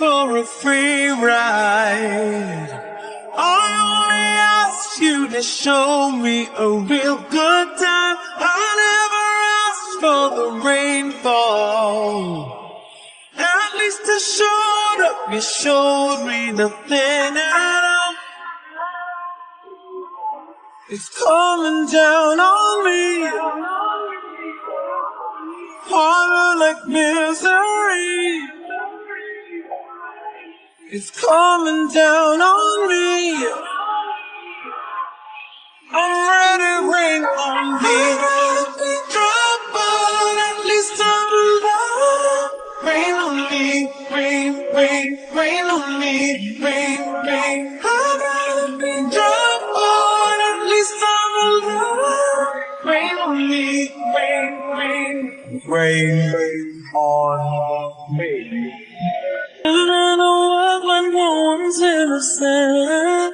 for a free ride. I only asked you to show me a real good time. I never asked for the rainfall. At least I showed up, you showed me nothing at all. It's coming down on me, harder like misery. It's coming down on me, I'm ready, rain on me. I'll be dry, but at least I'm alive. Rain on me, rain, rain, rain on me, rain, rain. I'd rather be dry, but at least I'm alive. Rain on me, rain, rain, rain, rain on me. And I know when no one's innocent.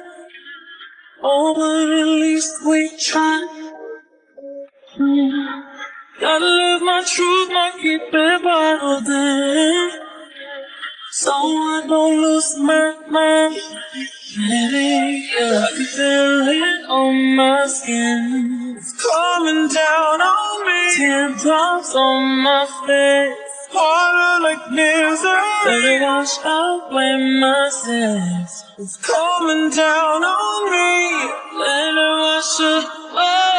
Oh, but at least we try. Gotta live my truth, might keep it bottled in, so I don't lose my mind. Maybe I can feel it on my skin. It's coming down on me. Teardrops on my face, harder like misery. Let it wash away my sins. It's coming down on me. Let it wash away.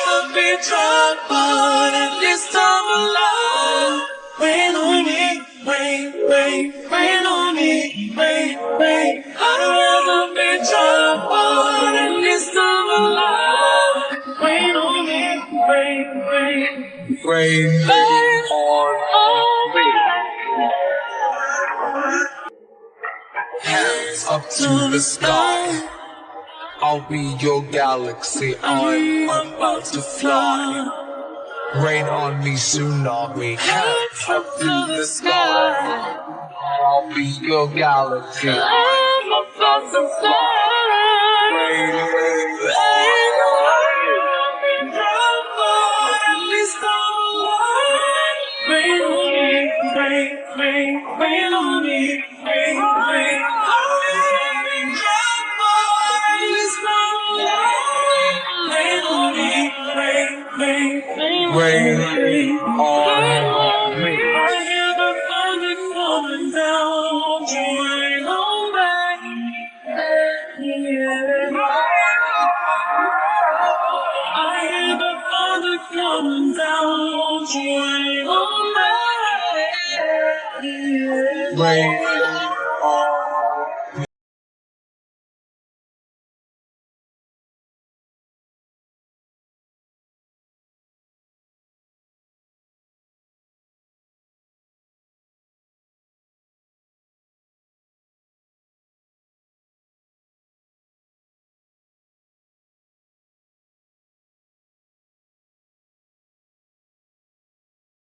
I'll be dry, but at least I'm alive. Rain on me, rain, rain, rain on me, rain, rain. I'd rather be dry, but at least I'm alive. Rain on me, rain, rain, rain, rain on me. Hands up to the sky, I'll be your galaxy, I'm about to fly. Rain on me, tsunami, hands up to the sky, I'll be your galaxy, I'm about to fly. Rain, rain, rain on me, at least I'm alive. Rain on me, rain, rain, rain on me, rain, rain. Rain on me. I hear the thunder coming down, won't you rain on back? Yeah. I hear the thunder coming down, won't you rain on back? Yeah. Rain.